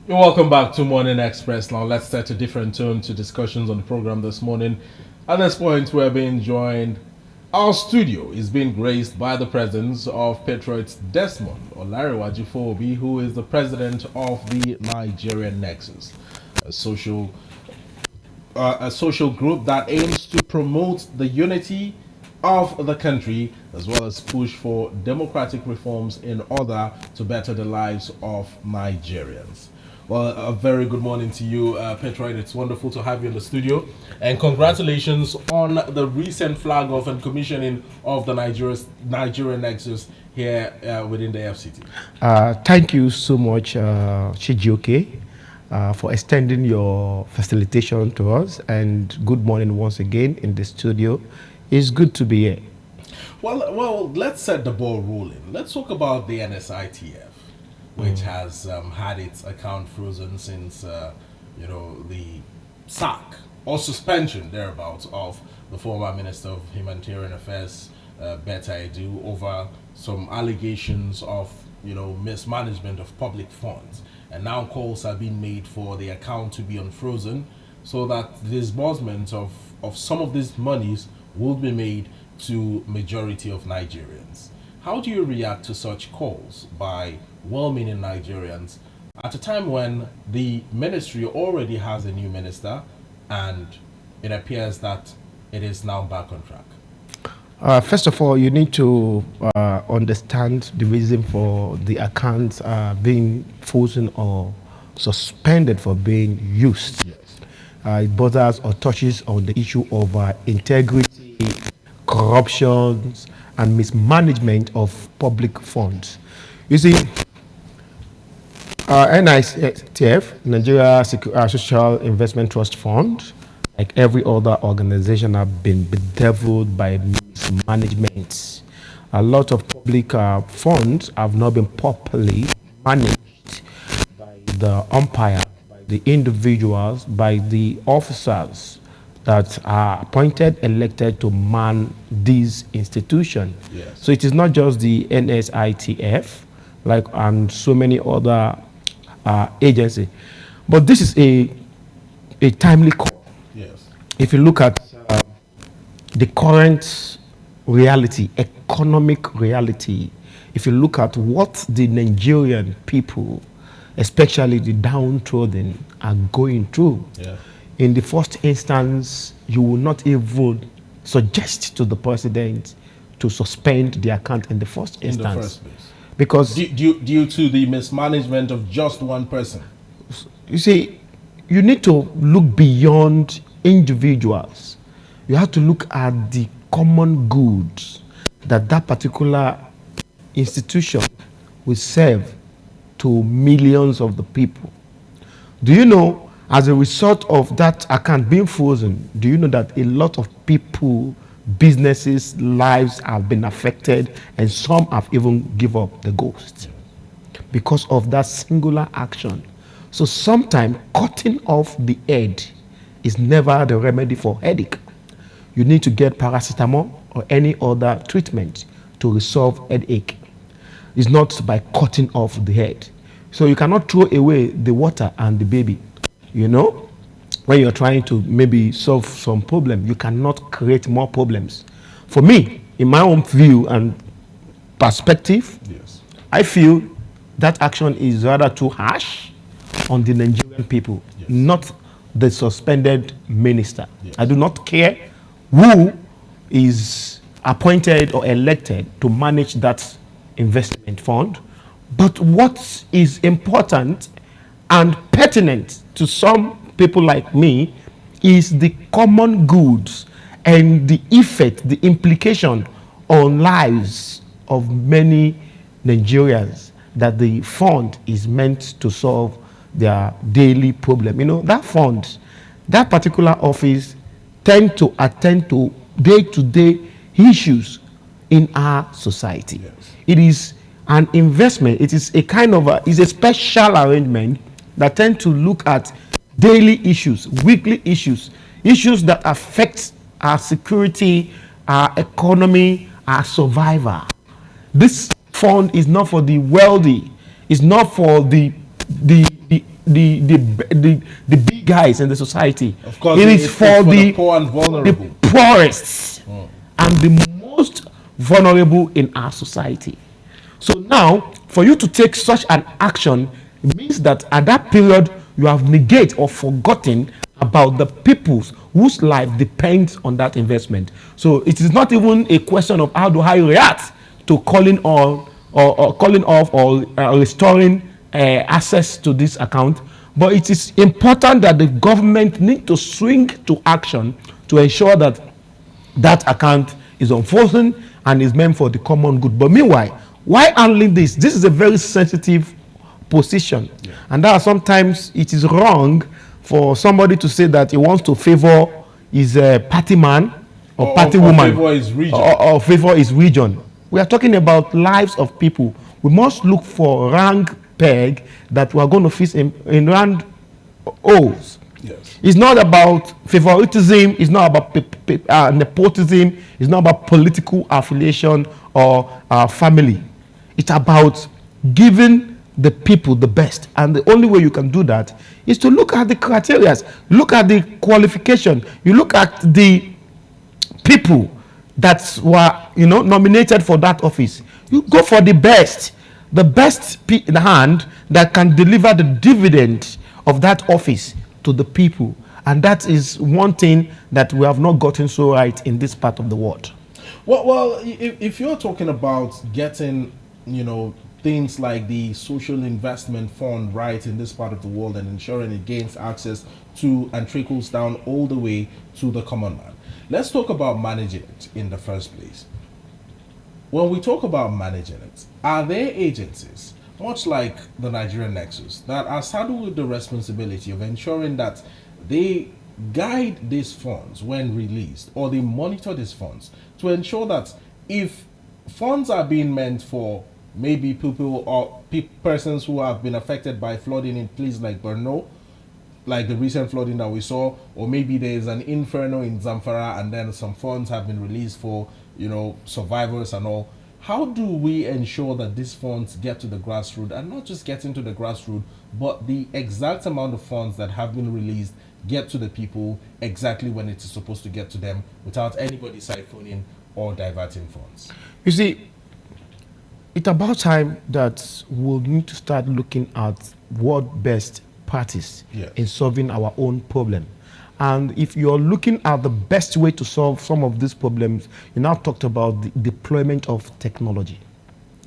You're welcome back to Morning Express. Now let's set a different tone to discussions on the program this morning. At this point, we're being joined. Our studio is being graced by the presence of Patriot Desmond Fowobi, who is the president of the Nigeria Nexus, a social a social group that aims to promote the unity of the country as well as push for democratic reforms in order to better the lives of Nigerians. Well, a very good morning to you, Petroid. It's wonderful to have you in the studio. And congratulations on the recent flag off and commissioning of the Nigeria Nexus here within the FCT. Thank you so much, Chijioke, for extending your facilitation to us. And good morning once again in the studio. It's good to be here. Well, let's set the ball rolling. Let's talk about the NSITF, which has had its account frozen since, the sack or suspension thereabouts of the former Minister of Humanitarian Affairs, Betta Edu, over some allegations of, mismanagement of public funds. And now calls have been made for the account to be unfrozen so that the disbursement of some of these monies will be made to majority of Nigerians. How do you react to such calls by well-meaning Nigerians at a time when the ministry already has a new minister and it appears that it is now back on track? First of all, you need to understand the reason for the accounts being frozen or suspended for being used. Yes. It borders or touches on the issue of integrity, corruption, and mismanagement of public funds. You see, NITF, Nigeria Social Investment Trust Fund, like every other organization, have been bedeviled by mismanagement. A lot of public funds have not been properly managed by the umpire, by the individuals, by the officers that are appointed, elected to man these institutions. Yes. So it is not just the NSITF, like and so many other agencies, but this is a timely call. Yes. If you look at the current reality, economic reality, if you look at what the Nigerian people, especially the downtrodden, are going through, Yeah. in the first instance, you will not even suggest to the president to suspend the account in the first In instance. the first place. Because, Due to the mismanagement of just one person. you see, you need to look beyond individuals. You have to look at the common goods that that particular institution will serve to millions of the people. Do you know, as a result of that account being frozen, do you know that a lot of people, businesses, lives have been affected, and some have even given up the ghost because of that singular action? So sometimes cutting off the head is never the remedy for headache. You need to get paracetamol or any other treatment to resolve headache. It's not by cutting off the head. So you cannot throw away the water and the baby. You know, when you're trying to maybe solve some problem, you cannot create more problems. For me, in my own view and perspective, Yes. I feel that action is rather too harsh on the Nigerian people, Yes. not the suspended minister. Yes. I do not care who is appointed or elected to manage that investment fund, but what is important and pertinent to some people like me is the common goods and the effect, the implication on lives of many Nigerians that the fund is meant to solve their daily problem. You know, that fund, that particular office tend to attend to day-to-day issues in our society. Yes. It is an investment. It is a kind of is a special arrangement that tend to look at daily issues, weekly issues, issues that affect our security, our economy, our survival. This fund is not for the wealthy. It's not for the the big guys in the society. Of course, it is for the poor and vulnerable, the poorest and the most vulnerable in our society. So now, for you to take such an action, it means that at that period you have negated or forgotten about the peoples whose life depends on that investment. So it is not even a question of how do I react to calling on or calling off or restoring access to this account, but it is important that the government need to swing to action to ensure that that account is unfrozen and is meant for the common good. But meanwhile, why handling this? This is a very sensitive position, and that sometimes it is wrong for somebody to say that he wants to favor his party man or party woman favor his region. Or favor his region. We are talking about lives of people. We must look for rank peg that we are going to fix in round O's. Yes. It's not about favoritism. It's not about nepotism. It's not about political affiliation or family. It's about giving the people the best. And the only way you can do that is to look at the criteria, look at the qualification, you look at the people that were nominated for that office. You go for the best in hand that can deliver the dividend of that office to the people. And that is one thing that we have not gotten so right in this part of the world. Well, if you're talking about getting, things like the social investment fund right in this part of the world and ensuring it gains access to and trickles down all the way to the common man, let's talk about managing it in the first place. When we talk about managing it, are there agencies, much like the Nigeria Nexus, that are saddled with the responsibility of ensuring that they guide these funds when released, or they monitor these funds to ensure that if funds are being meant for maybe people or persons who have been affected by flooding in places like Borno, like the recent flooding that we saw, or maybe there is an inferno in Zamfara and then some funds have been released for survivors and all. How do we ensure that these funds get to the grassroots, and not just get into the grassroots, but the exact amount of funds that have been released get to the people exactly when it is supposed to get to them without anybody siphoning or diverting funds? You see, it's about time that we'll need to start looking at what best practice in solving our own problem. And if you're looking at the best way to solve some of these problems, you now talked about the deployment of technology.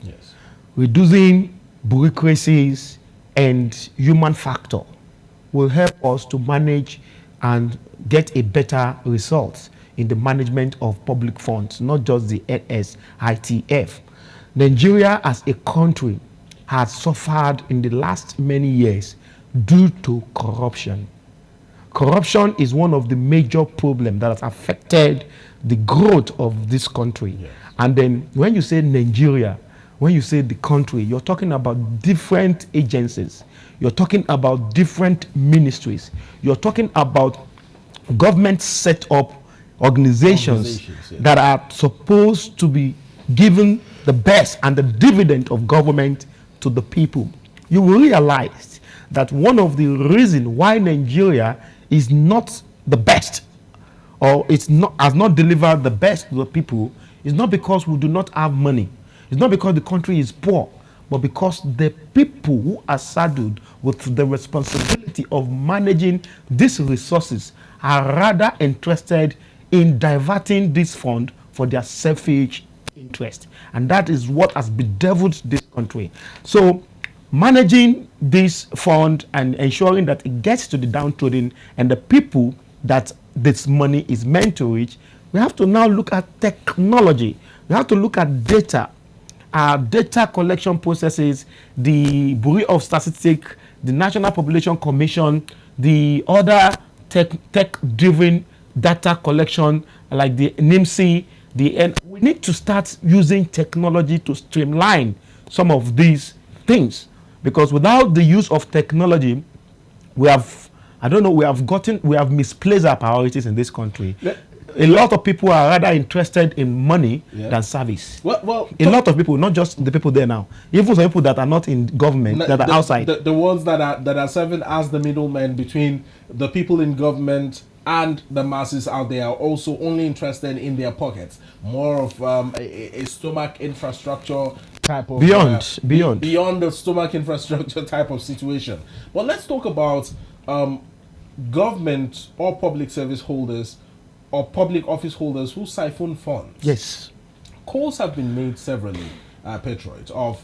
Yes. Reducing bureaucracies and human factor will help us to manage and get a better result in the management of public funds, not just the NSITF. Nigeria as a country has suffered in the last many years due to corruption. Corruption is one of the major problems that has affected the growth of this country. Yes. And then when you say Nigeria, when you say the country, you're talking about different agencies. You're talking about different ministries. You're talking about government set up organizations that are supposed to be given the best and the dividend of government to the people. You will realize that one of the reasons why Nigeria is not the best, or has not delivered the best to the people, is not because we do not have money. It's not because the country is poor, but because the people who are saddled with the responsibility of managing these resources are rather interested in diverting this fund for their selfish interest. And that is what has bedeviled this country. So managing this fund and ensuring that it gets to the downtrodden and the people that this money is meant to reach, we have to now look at technology. We have to look at data, data collection processes, the Bureau of Statistics, the National Population Commission, the other tech-driven data collection like the NIMSI. We need to start using technology to streamline some of these things, because without the use of technology, we have misplaced our priorities in this country. a lot of people are rather interested in money than service. Well, a lot of people, not just the people there now, even some people that are not in government, that are outside. The ones that are serving as the middlemen between the people in government and the masses out there are also only interested in their pockets. More of a stomach infrastructure type of beyond the stomach infrastructure type of situation. But let's talk about government or public service holders or public office holders who siphon funds. Yes. Calls have been made severally, Patriot, of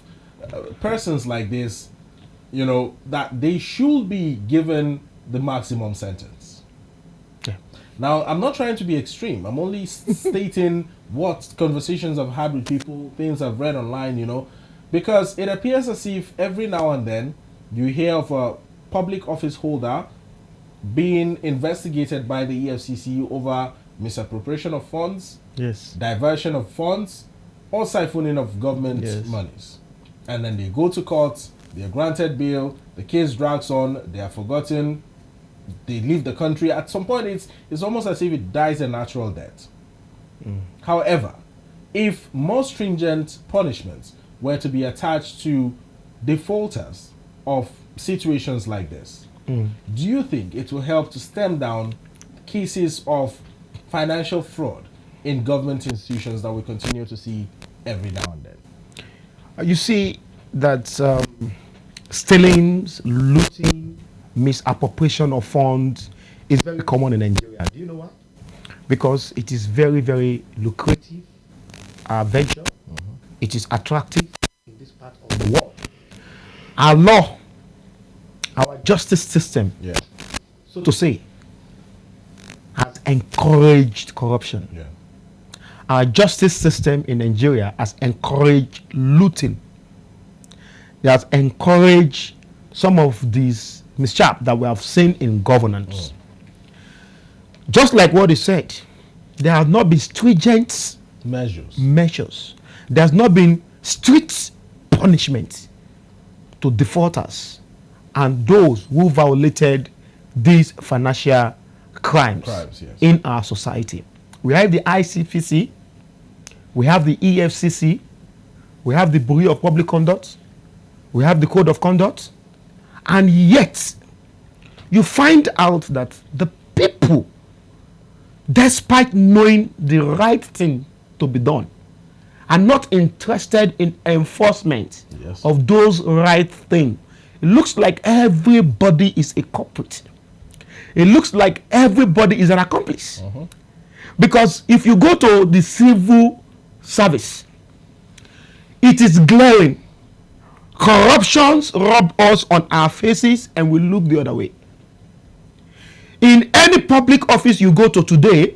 persons like this, that they should be given the maximum sentence. Yeah. Now, I'm not trying to be extreme. I'm only stating what conversations I've had with people, things I've read online, because it appears as if every now and then you hear of a public office holder being investigated by the EFCC over misappropriation of funds, diversion of funds, or siphoning of government monies. And then they go to court, they are granted bail, the case drags on, they are forgotten, they leave the country. At some point, it's almost as if it dies a natural death. However, if more stringent punishments were to be attached to defaulters of situations like this, do you think it will help to stem down cases of financial fraud in government institutions that we continue to see every now and then? You see that stealings, looting, misappropriation of funds is very common in Nigeria. Do you know why? Because it is very, very lucrative venture. It is attractive in this part of the world. Our law, our justice system, so to say, has encouraged corruption. Our justice system in Nigeria has encouraged looting. It has encouraged some of these mishap that we have seen in governance. Just like what he said, there have not been stringent measures. There has not been strict punishment to defaulters and those who violated these financial crimes in our society. We have the ICPC, we have the EFCC, we have the Bureau of Public Conduct, we have the Code of Conduct, and yet you find out that the people, despite knowing the right thing to be done, are not interested in enforcement of those right things. It looks like everybody is a culprit. It looks like everybody is an accomplice. Because if you go to the civil service, it is glaring. Corruptions rub us on our faces and we look the other way. In any public office you go to today,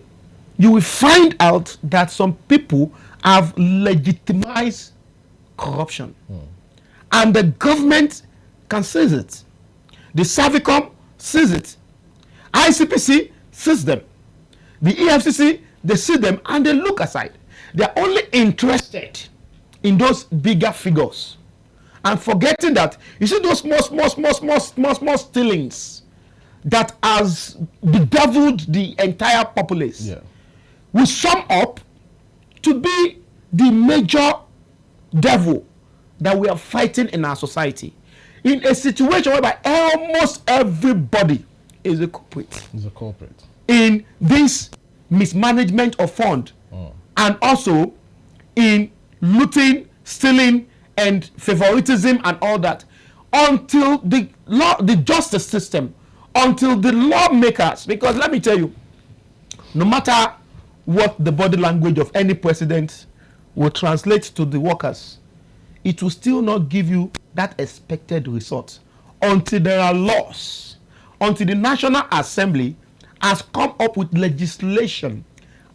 you will find out that some people have legitimized corruption. And the government can seize it. The Savicom sees it. ICPC sees them. The EFCC, they see them and they look aside. They are only interested in those bigger figures and forgetting that, you see those small stealings that has bedeviled the entire populace will sum up to be the major devil that we are fighting in our society. In a situation whereby almost everybody is a culprit. In this mismanagement of fund and also in looting, stealing, and favoritism and all that, until the justice system, until the lawmakers, because let me tell you, no matter what the body language of any president will translate to the workers, it will still not give you that expected result until there are laws, until the National Assembly has come up with legislation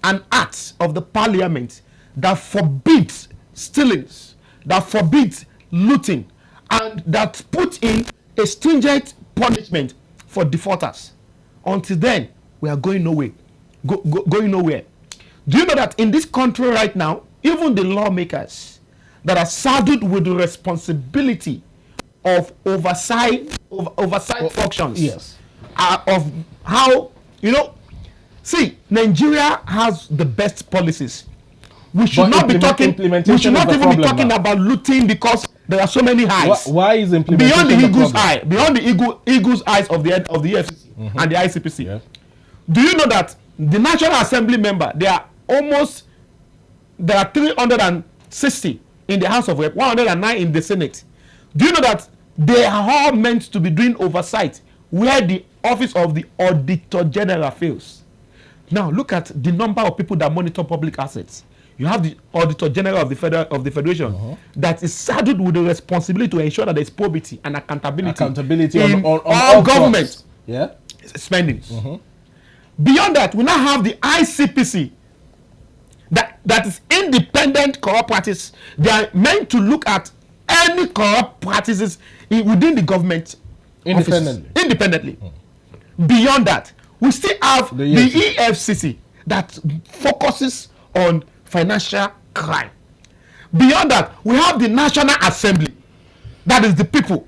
and acts of the parliament that forbids stealings, that forbids looting, and that put in a stringent punishment for defaulters. Until then, we are going nowhere. Going nowhere. Do you know that in this country right now, even the lawmakers that are saddled with the responsibility of oversight functions, of how, See, Nigeria has the best policies. We should But not be talking. implementation We should not is the even be problem talking now. about looting because there are so many eyes. Why is implementation beyond the eagle's problem? eye, beyond the eagle's eyes of the EFCC and the ICPC? Yeah. Do you know that the National Assembly member, there are 360 in the House of Rep, 109 in the Senate. Do you know that they are all meant to be doing oversight where the office of the Auditor General fails? Now look at the number of people that monitor public assets. You have the Auditor General of the Federation that is saddled with the responsibility to ensure that there is probity and accountability in on all government spending. Beyond that, we now have the ICPC that is independent corrupt practice. They are meant to look at any corrupt practices within the government independently. Beyond that, we still have the EFCC that focuses on financial crime. Beyond that, we have the National Assembly, that is the people,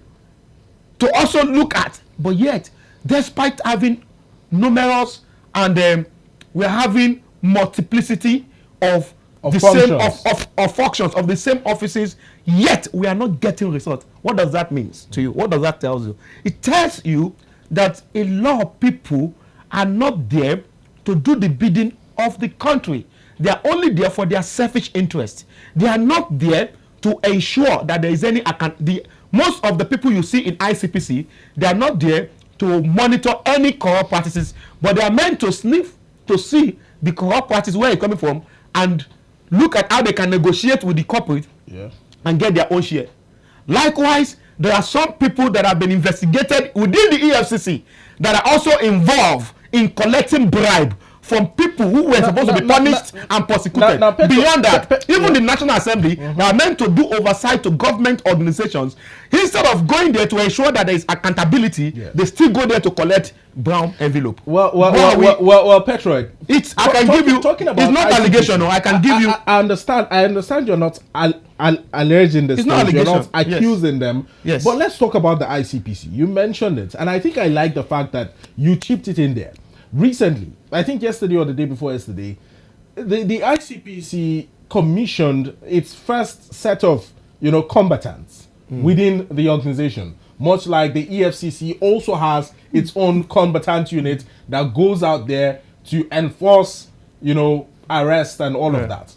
to also look at. But yet, despite having numerous and we're having multiplicity of the functions. same of functions of the same offices, yet we are not getting results. What does that mean to you? What does that tell you? It tells you that a lot of people are not there to do the bidding of the country. They are only there for their selfish interest. They are not there to ensure that there is any account. Most of the people you see in ICPC, they are not there to monitor any corrupt practices, but they are meant to sniff to see the corrupt practice where it's coming from and look at how they can negotiate with the corporate and get their own share. Likewise, there are some people that have been investigated within the EFCC that are also involved in collecting bribe from people who were supposed to be punished and prosecuted. Beyond that, even the National Assembly are meant to do oversight to government organizations. Instead of going there to ensure that there is accountability, they still go there to collect brown envelope. Well, Patriot, it's not allegation. I can give you. I understand you're not alleging this. You're not accusing them. Yes. But let's talk about the ICPC. You mentioned it, and I think I like the fact that you chipped it in there. Recently, I think yesterday or the day before yesterday, the ICPC commissioned its first set of combatants within the organization, much like the EFCC also has its own combatant unit that goes out there to enforce arrest and all of that.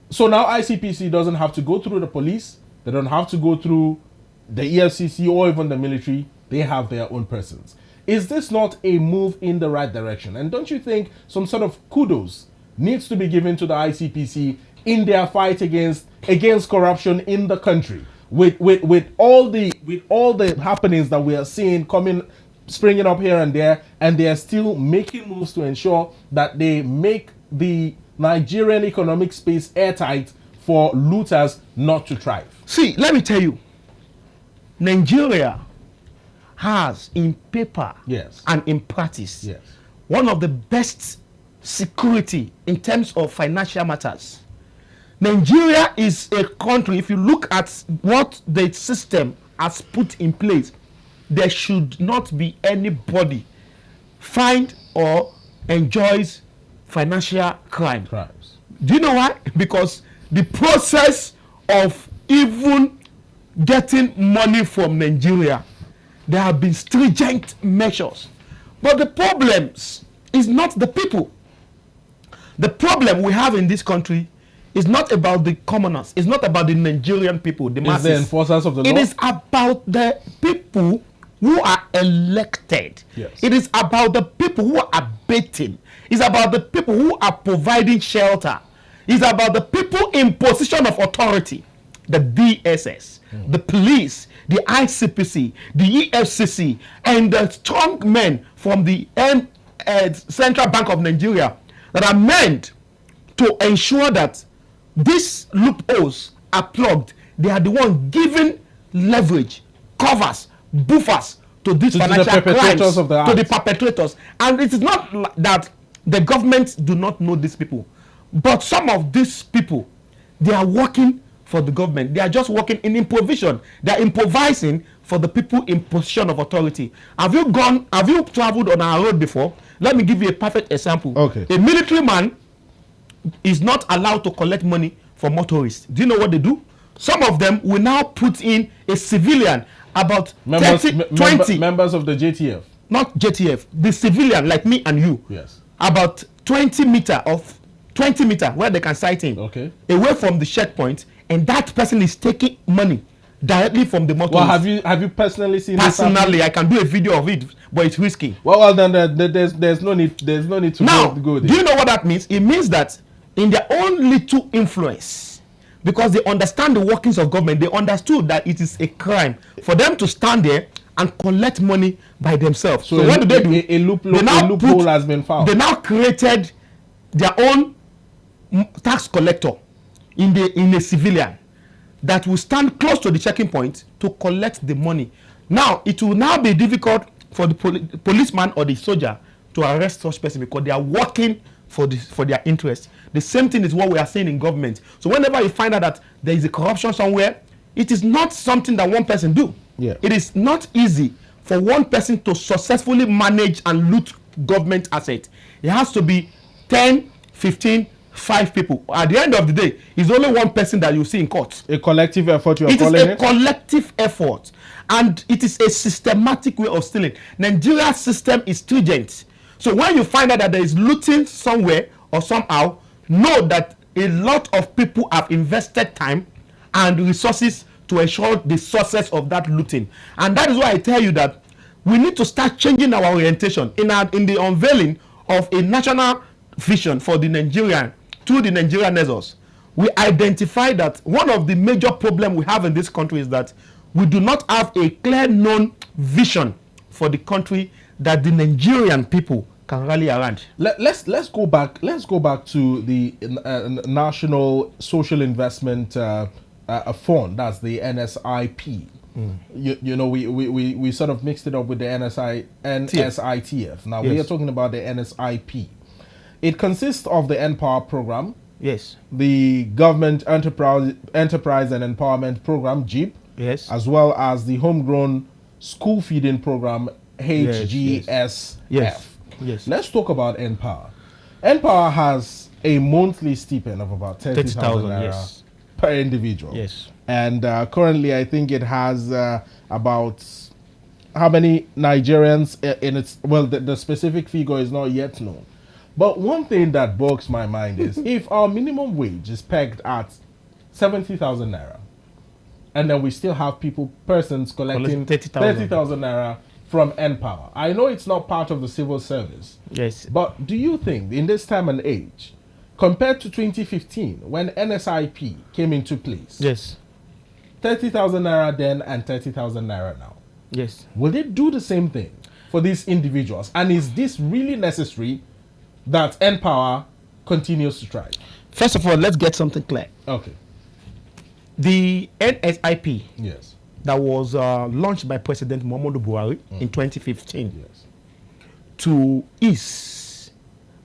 So now ICPC doesn't have to go through the police, they don't have to go through the EFCC or even the military. They have their own persons. Is this not a move in the right direction? And don't you think some sort of kudos needs to be given to the ICPC in their fight against corruption in the country? With all the happenings that we are seeing springing up here and there, and they are still making moves to ensure that they make the Nigerian economic space airtight for looters not to thrive. See, let me tell you, Nigeria has in paper and in practice one of the best security in terms of financial matters. Nigeria is a country, if you look at what the system has put in place, there should not be anybody find or enjoys financial crimes. Do you know why? Because the process of even getting money from Nigeria, there have been stringent measures. But the problems is not the people. The problem we have in this country is not about the commoners. It's not about the Nigerian people, the masses. It's the enforcers of the law. It is about the people who are elected. It is about the people who are baiting. It's about the people who are providing shelter. It's about the people in position of authority. The DSS, the police, the ICPC, the EFCC, and the strong men from the Central Bank of Nigeria that are meant to ensure that these loopholes are plugged. They are the ones giving leverage, covers, buffers to these financial crimes, to the perpetrators. And it is not that the government do not know these people, but some of these people, they are working for the government. They are just working in improvisation. They are improvising for the people in position of authority. Have you traveled on our road before? Let me give you a perfect example. Okay. A military man is not allowed to collect money from motorists. Do you know what they do? Some of them will now put in a civilian, about 20 members of the JTF. Not JTF, the civilian like me and you. Yes. About 20 meter where they can sight in. Okay. Away from the checkpoint, and that person is taking money directly from the motorist. Well, have you personally seen this personally? I can do a video of it, but it's risky. Well, then there's no need to now, go there. Do you know what that means? It means that in their own little influence, because they understand the workings of government, they understood that it is a crime for them to stand there and collect money by themselves. So what do they do? A loophole has been found. They now created their own tax collector in a civilian that will stand close to the checking point to collect the money. Now, it will now be difficult for the policeman or the soldier to arrest such person because they are working for their interest. The same thing is what we are saying in government. So whenever you find out that there is a corruption somewhere, it is not something that one person do. Yeah. It is not easy for one person to successfully manage and loot government assets. It has to be 10, 15, 5 people. At the end of the day, it's only one person that you see in court. A collective effort, you are calling it? It is a collective effort. And it is a systematic way of stealing. Nigeria's system is stringent. So when you find out that there is looting somewhere or somehow, know that a lot of people have invested time and resources to ensure the success of that looting. And that is why I tell you that we need to start changing our orientation in the unveiling of a national vision for the Nigerian through the Nigeria Nexus. We identify that one of the major problems we have in this country is that we do not have a clear known vision for the country that the Nigerian people can rally around. Let's go back to the National Social Investment Fund. That's the NSIP. You know, we sort of mixed it up with the NSITF. Now we are talking about the NSIP. It consists of the Empower program. Yes. The Government Enterprise and Empowerment program, GEEP. Yes. As well as the Homegrown School Feeding program, HGSF. Yes. Let's talk about Empower. Empower has a monthly stipend of about 30,000 naira per individual. Yes. And currently, I think it has about how many Nigerians in its, well, the specific figure is not yet known. But one thing that bogs my mind is if our minimum wage is pegged at 70,000 naira, and then we still have persons collecting 30,000 naira from Empower. I know it's not part of the civil service. Yes. But do you think in this time and age, compared to 2015 when NSIP came into place, yes, 30,000 naira then and 30,000 naira now, yes, will they do the same thing for these individuals? And is this really necessary that Empower continues to try? First of all, let's get something clear. Okay. The NSIP, yes, that was launched by President Muhammadu Buhari in 2015, yes, to ease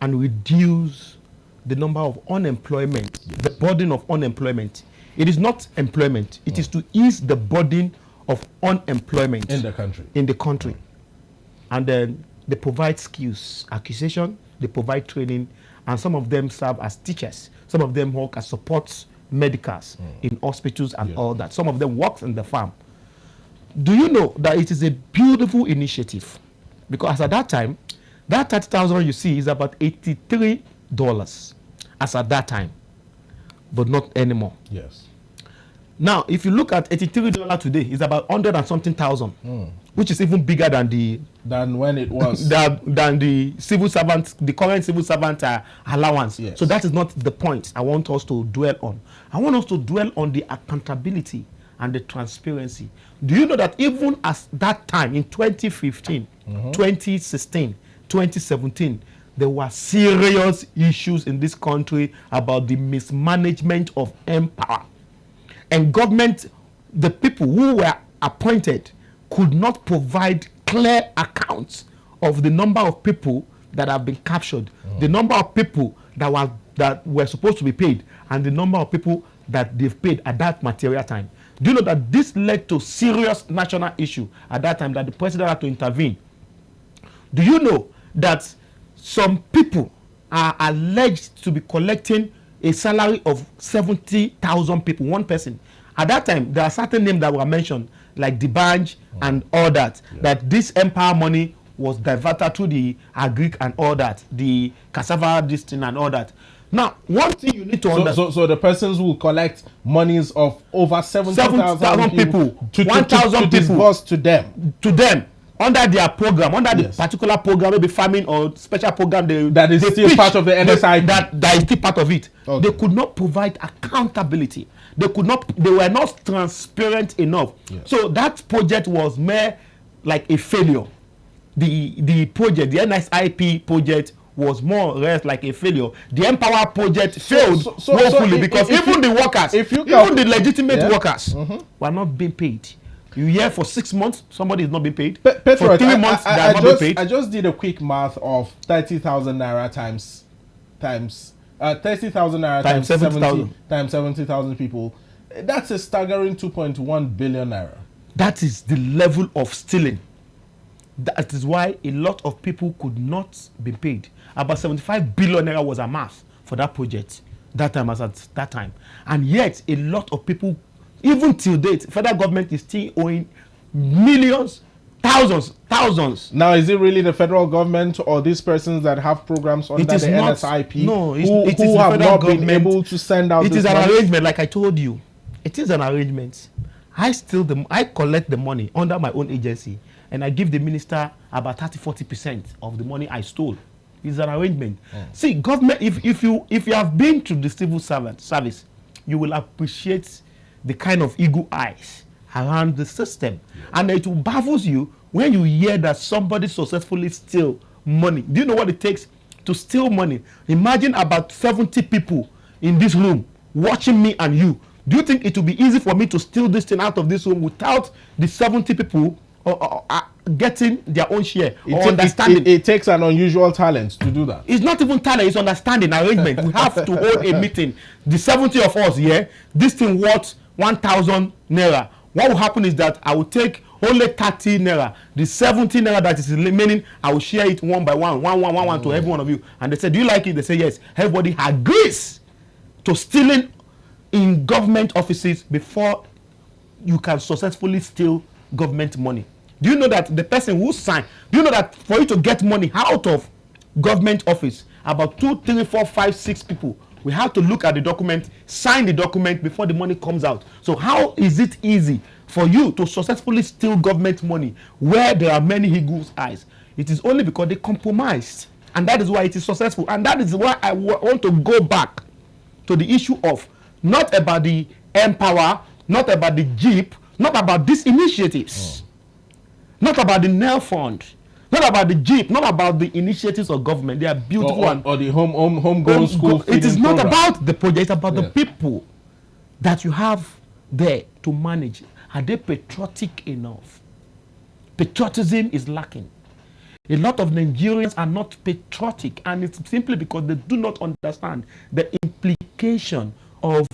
and reduce the number of unemployment, the burden of unemployment. It is not employment. It is to ease the burden of unemployment in the country. And then they provide skills acquisition, they provide training, and some of them serve as teachers. Some of them work as support medicals in hospitals and all that. Some of them work in the farm. Do you know that it is a beautiful initiative? Because at that time, that 30,000 you see is about $83 as at that time, but not anymore. Yes. Now, if you look at $83 today, it's about 100 and something thousand, which is even bigger than when it was than the civil servant, the current civil servant allowance. Yes. So that is not the point I want us to dwell on. I want us to dwell on the accountability and the transparency. Do you know that even at that time in 2015, 2016, 2017, there were serious issues in this country about the mismanagement of Empower. And government, the people who were appointed could not provide clear accounts of the number of people that have been captured, the number of people that were supposed to be paid, and the number of people that they've paid at that material time. Do you know that this led to serious national issue at that time that the president had to intervene? Do you know that some people are alleged to be collecting a salary of 70,000 people, one person? At that time, there are certain names that were mentioned, like the Banj and all that, that this empire money was diverted to the agric and all that, the cassava, this thing and all that. Now, one thing you need to understand. So the persons who collect monies of over 70,000 people to 1,000 people disburse to them. To them. Under their program, under the particular program, maybe farming or special program, that is still part of the NSIP. That is still part of it. Okay. They could not provide accountability. They were not transparent enough. Yes. So that project was more like a failure. The project, the NSIP project, was more or less like a failure. The Empower project failed woefully because even the workers, even the legitimate workers, were not being paid. You hear for 6 months somebody is not being paid. Patriot, for 3 months they are not being paid. I just did a quick math of 30,000 naira times 30,000 naira times 70,000 people. That's a staggering 2.1 billion naira. That is the level of stealing. That is why a lot of people could not be paid. About 75 billion naira was amassed for that project that time. And yet a lot of people, even till date, federal government is still owing millions, thousands. Now, is it really the federal government or these persons that have programs under the NSIP who have not been able to send out? It is an arrangement, like I told you. It is an arrangement. I collect the money under my own agency, and I give the minister about 30-40% of the money I stole. It's an arrangement. See, government. If you have been to the civil service, you will appreciate the kind of eagle eyes around the system, and it will baffles you when you hear that somebody successfully steal money. Do you know what it takes to steal money? Imagine about 70 people in this room watching me and you. Do you think it will be easy for me to steal this thing out of this room without the 70 people getting their own share or understanding? It takes an unusual talent to do that. It's not even talent, it's understanding, arrangement. We have to hold a meeting. The 70 of us here, this thing worth 1,000 naira. What will happen is that I will take only 30 naira. The 70 naira that is remaining, I will share it one by one to every one of you. And they say, do you like it? They say yes. Everybody agrees to stealing in government offices before you can successfully steal government money. Do you know that the person who signed, do you know that for you to get money out of government office, about 2, 3, 4, 5, 6 people, we have to look at the document, sign the document before the money comes out. So how is it easy for you to successfully steal government money where there are many eagle's eyes? It is only because they compromised, and that is why it is successful. And that is why I want to go back to the issue of not about the Empower, not about the Jeep, not about these initiatives, not about the Nail Fund, not about the Jeep, not about the initiatives of government. They are beautiful or the homegrown school. It is not about the project, it's about the people that you have there to manage. Are they patriotic enough? Patriotism is lacking. A lot of Nigerians are not patriotic, and it's simply because they do not understand the implication of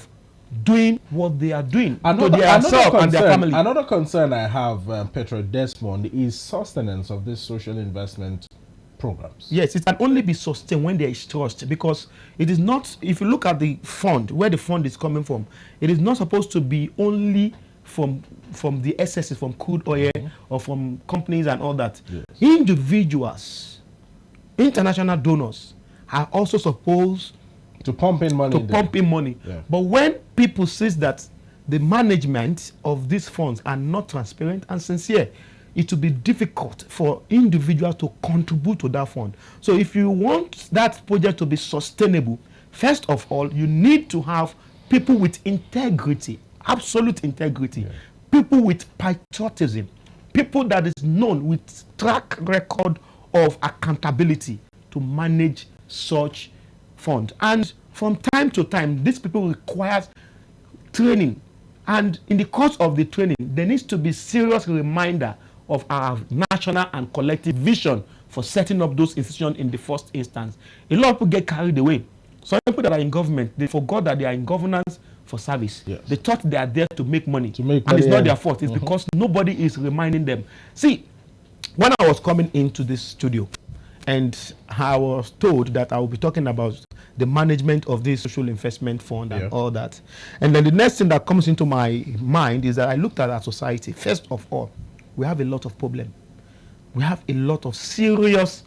doing what they are doing to themselves and their family. Another concern I have, Patriot Desmond, is sustenance of this social investment programs. Yes, it can only be sustained when there is trust, because it is not, if you look at the fund, where the fund is coming from, it is not supposed to be only from the excesses from crude oil or from companies and all that. Yes. Individuals, international donors are also supposed to pump in money. Yeah. But when people see that the management of these funds are not transparent and sincere, it will be difficult for individuals to contribute to that fund. So if you want that project to be sustainable, first of all, you need to have people with integrity, absolute integrity, people with patriotism, people that is known with track record of accountability to manage such fund. And from time to time, these people require training, and in the course of the training there needs to be serious reminder of our national and collective vision for setting up those institutions in the first instance. A lot of people get carried away. Some people that are in government, they forgot that they are in governance for service. Yes. They thought they are there to make money. To make and it's money, not their fault. It's because nobody is reminding them. See, when I was coming into this studio, and I was told that I will be talking about the management of this social investment fund and all that. And then the next thing that comes into my mind is that I looked at our society. First of all, we have a lot of problems. We have a lot of serious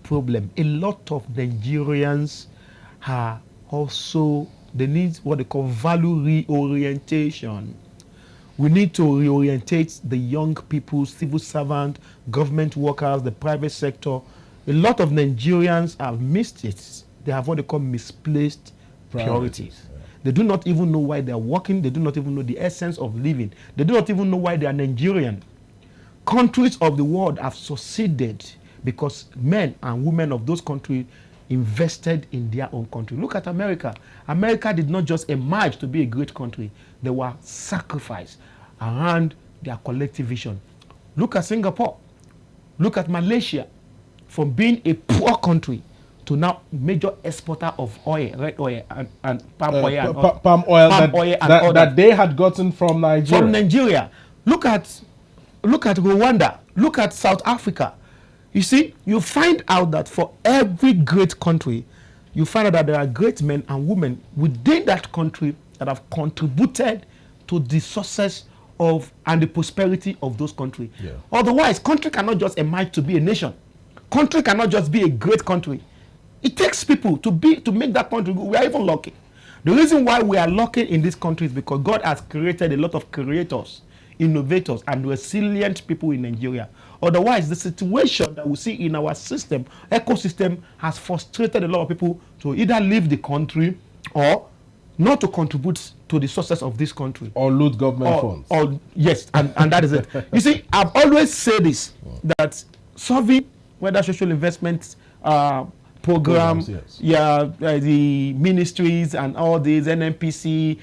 problems. A lot of Nigerians are also, they need what they call value reorientation. We need to reorientate the young people, civil servants, government workers, the private sector. A lot of Nigerians have missed it. They have what they call misplaced priorities. Yeah. They do not even know why they are working. They do not even know the essence of living. They do not even know why they are Nigerian. Countries of the world have succeeded because men and women of those countries invested in their own country. Look at America. America did not just emerge to be a great country. They were sacrificed around their collective vision. Look at Singapore. Look at Malaysia. From being a poor country to now major exporter of oil, red oil and palm oil. Palm oil that they had gotten from Nigeria. From Nigeria. Look at Rwanda. Look at South Africa. You see, you find out that for every great country, you find out that there are great men and women within that country that have contributed to the success of and the prosperity of those countries. Yeah. Otherwise, country cannot just emerge to be a nation. Country cannot just be a great country. It takes people to make that country good. We are even lucky. The reason why we are lucky in this country is because God has created a lot of creators, innovators, and resilient people in Nigeria. Otherwise, the situation that we see in our system, ecosystem, has frustrated a lot of people to either leave the country or not to contribute to the success of this country. Or loot government funds. Yes, and that is it. You see, I've always said this, that solving whether social investment program, the ministries and all these NNPC,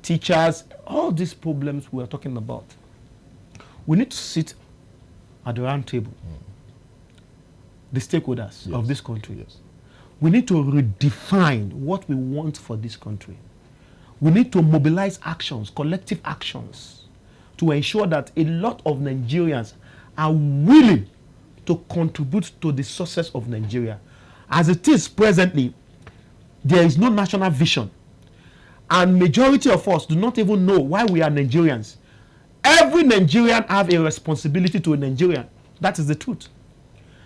teachers, all these problems we are talking about. We need to sit at the round table, the stakeholders of this country. Yes. We need to redefine what we want for this country. We need to mobilize actions, collective actions, to ensure that a lot of Nigerians are willing to contribute to the success of Nigeria. As it is presently, there is no national vision. And majority of us do not even know why we are Nigerians. Every Nigerian have a responsibility to a Nigerian. That is the truth.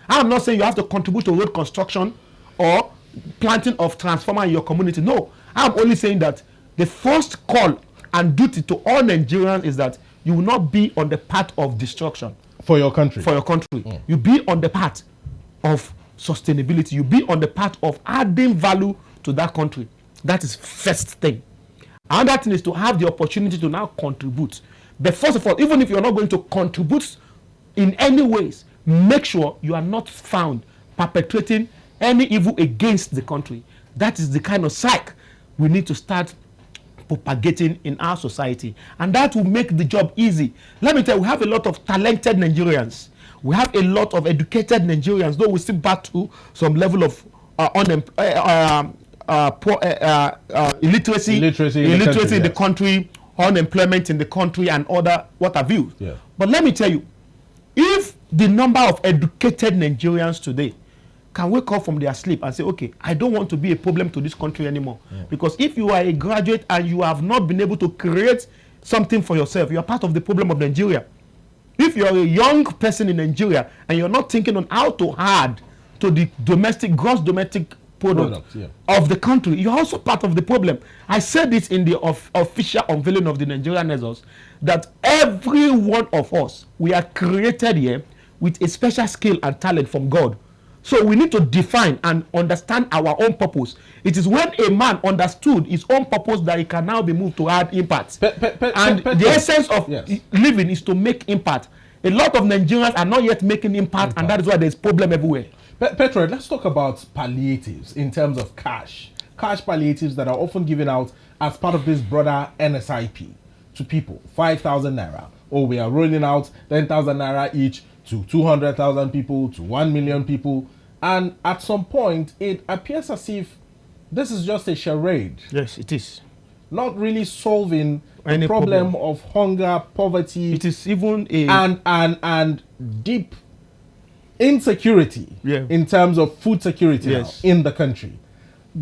I'm not saying you have to contribute to road construction or planting of transformer in your community. No, I'm only saying that the first call and duty to all Nigerians is that you will not be on the path of destruction. For your country. For your country. You be on the path of sustainability. You be on the path of adding value to that country. That is first thing. Another thing is to have the opportunity to now contribute. But first of all, even if you're not going to contribute in any ways, make sure you are not found perpetrating any evil against the country. That is the kind of psyche we need to start propagating in our society, and that will make the job easy. Let me tell you, we have a lot of talented Nigerians. We have a lot of educated Nigerians, though we still battle some level of illiteracy in the country, unemployment in the country, and other what have you. Yeah. But let me tell you, if the number of educated Nigerians today can wake up from their sleep and say, okay, I don't want to be a problem to this country anymore. Yeah. Because if you are a graduate and you have not been able to create something for yourself, you are part of the problem of Nigeria. If you are a young person in Nigeria and you're not thinking on how to add to the gross domestic product of the country, you're also part of the problem. I said this in the official unveiling of the Nigeria Nexus, that every one of us, we are created here with a special skill and talent from God. So we need to define and understand our own purpose. It is when a man understood his own purpose that he can now be moved to add impact. The essence of living is to make impact. A lot of Nigerians are not yet making impact, and that is why there's problem everywhere. Patriot, let's talk about palliatives in terms of cash palliatives that are often given out as part of this broader NSIP to people. 5,000 naira. Or we are rolling out 10,000 naira each to 200,000 people, to 1 million people. And at some point, it appears as if this is just a charade. Yes, it is. not really solving the Any problem problem. of hunger, poverty, It is even a and deep insecurity Yeah. in terms of food security Yes. now in the country.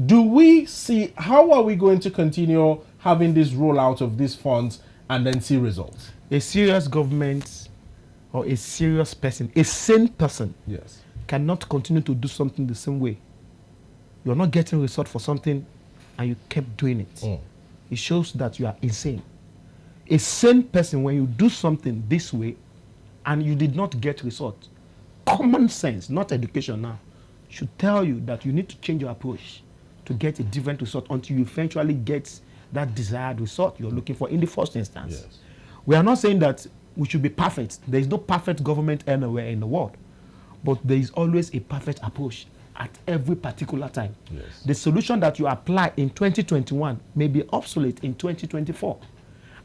Do we see, how are we going to continue having this rollout of these funds and then see results? a serious government or a serious person, a sane person, Yes. cannot continue to do something the same way. You're not getting result for something and you kept doing it. It shows that you are insane. A sane person, when you do something this way and you did not get result, common sense, not education now, should tell you that you need to change your approach to get a different result until you eventually get that desired result you're looking for in the first instance. Yes. We are not saying that we should be perfect. There is no perfect government anywhere in the world. But there is always a perfect approach at every particular time. Yes. The solution that you apply in 2021 may be obsolete in 2024.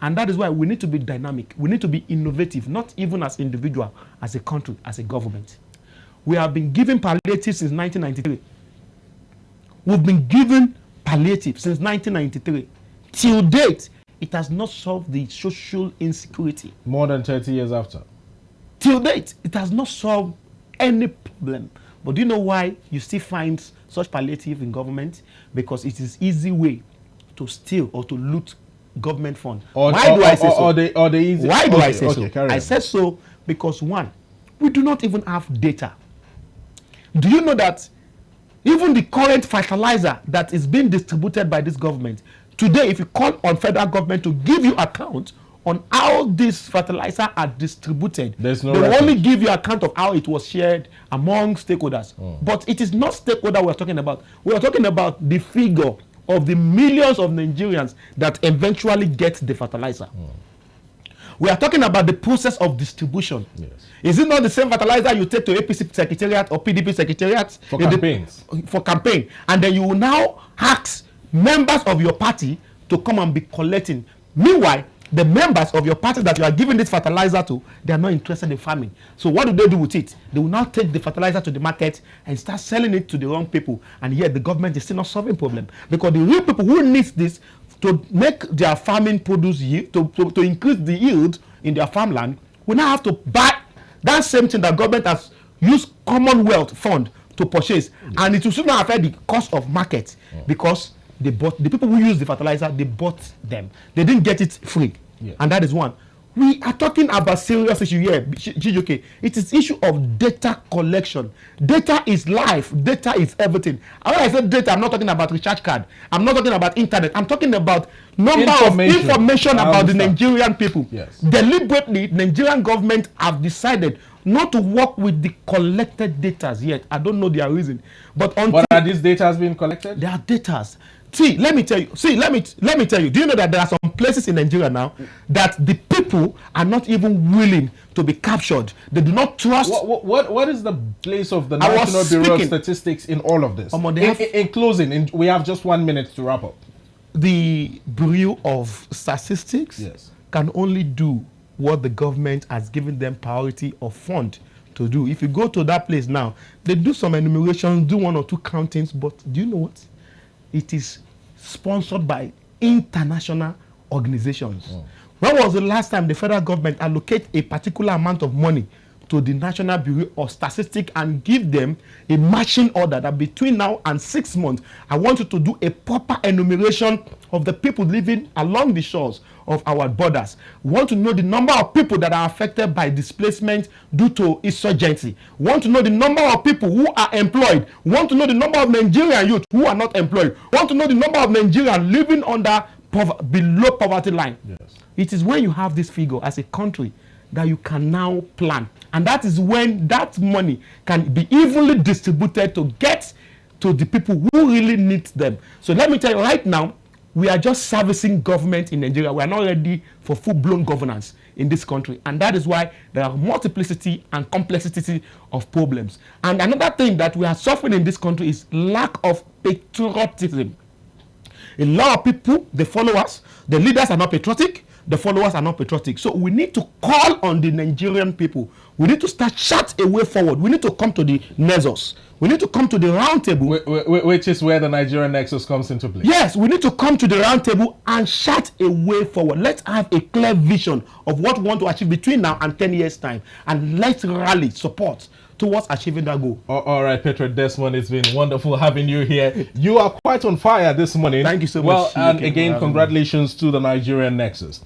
And that is why we need to be dynamic. We need to be innovative, not even as individual, as a country, as a government. We have been giving palliative since 1993. We've been given palliative since 1993. Till date, it has not solved the social insecurity. More than 30 years after. Till date, it has not solved any problem. But do you know why you still find such palliative in government? Because it is easy way to steal or to loot government funds. Why do I say so? Or the easy. Why do I say so? carry I on. said so because one, we do not even have data. Do you know that even the current fertilizer that is being distributed by this government, today if you call on federal government to give you account on how these fertilizer are distributed, There's no they will record. only give you account of how it was shared among stakeholders. But it is not stakeholder we're talking about. We are talking about the figure of the millions of Nigerians that eventually get the fertilizer. We are talking about the process of distribution. Yes. Is it not the same fertilizer you take to APC secretariat or PDP secretariat For in the- campaigns. for campaign, and then you will now ask members of your party to come and be collecting. Meanwhile, the members of your party that you are giving this fertilizer to, they are not interested in farming. So what do they do with it? They will now take the fertilizer to the market and start selling it to the wrong people, and yet the government is still not solving problem, because the real people who need this to make their farming produce yield, to increase the yield in their farmland, will now have to buy that same thing that government has used Commonwealth fund to purchase, and it will soon affect the cost of market, because they bought, the people who use the fertilizer, they bought them. They didn't get it free. Yeah. And that is one. We are talking about serious issue here, GJK. It is issue of data collection. Data is life. Data is everything. And when I say data, I'm not talking about recharge card. I'm not talking about internet. I'm talking about number of information I about the understand. Nigerian people. Yes. Deliberately, Nigerian government have decided not to work with the collected data yet. I don't know their reason. But until But are these data has been collected? there are data. See, let me tell you. Let me tell you. Do you know that there are some places in Nigeria now that the people are not even willing to be captured? They do not trust. What is the place of the I was National Bureau of speaking. Statistics in all of this? They have- In closing, we have just 1 minute to wrap up. The Bureau of Statistics Yes. can only do what the government has given them priority or fund to do. If you go to that place now, they do some enumerations, do one or two countings, but do you know what? It is sponsored by international organizations. When was the last time the federal government allocate a particular amount of money to the National Bureau of Statistics and give them a matching order that between now and 6 months, I want you to do a proper enumeration of the people living along the shores of our borders? We want to know the number of people that are affected by displacement due to insurgency. We want to know the number of people who are employed. We want to know the number of Nigerian youth who are not employed. We want to know the number of Nigerians living under below poverty line. Yes. It is when you have this figure as a country that you can now plan, and that is when that money can be evenly distributed to get to the people who really need them. So let me tell you right now, we are just servicing government in Nigeria. We are not ready for full-blown governance in this country, and that is why there are multiplicity and complexity of problems. And another thing that we are suffering in this country is lack of patriotism. A lot of people, they follow us, the leaders are not patriotic, the followers are not patriotic. So we need to call on the Nigerian people. We need to start chart a way forward. We need to come to the Nexus. We need to come to the round table. Which is where the Nigeria Nexus comes into play. Yes, we need to come to the round table and chart a way forward. Let's have a clear vision of what we want to achieve between now and 10 years' time. And let's rally support towards achieving that goal. All right, Patriot Desmond, it's been wonderful having you here. You are quite on fire this morning. Thank you so much. Well, and again, congratulations to the Nigerian Nexus.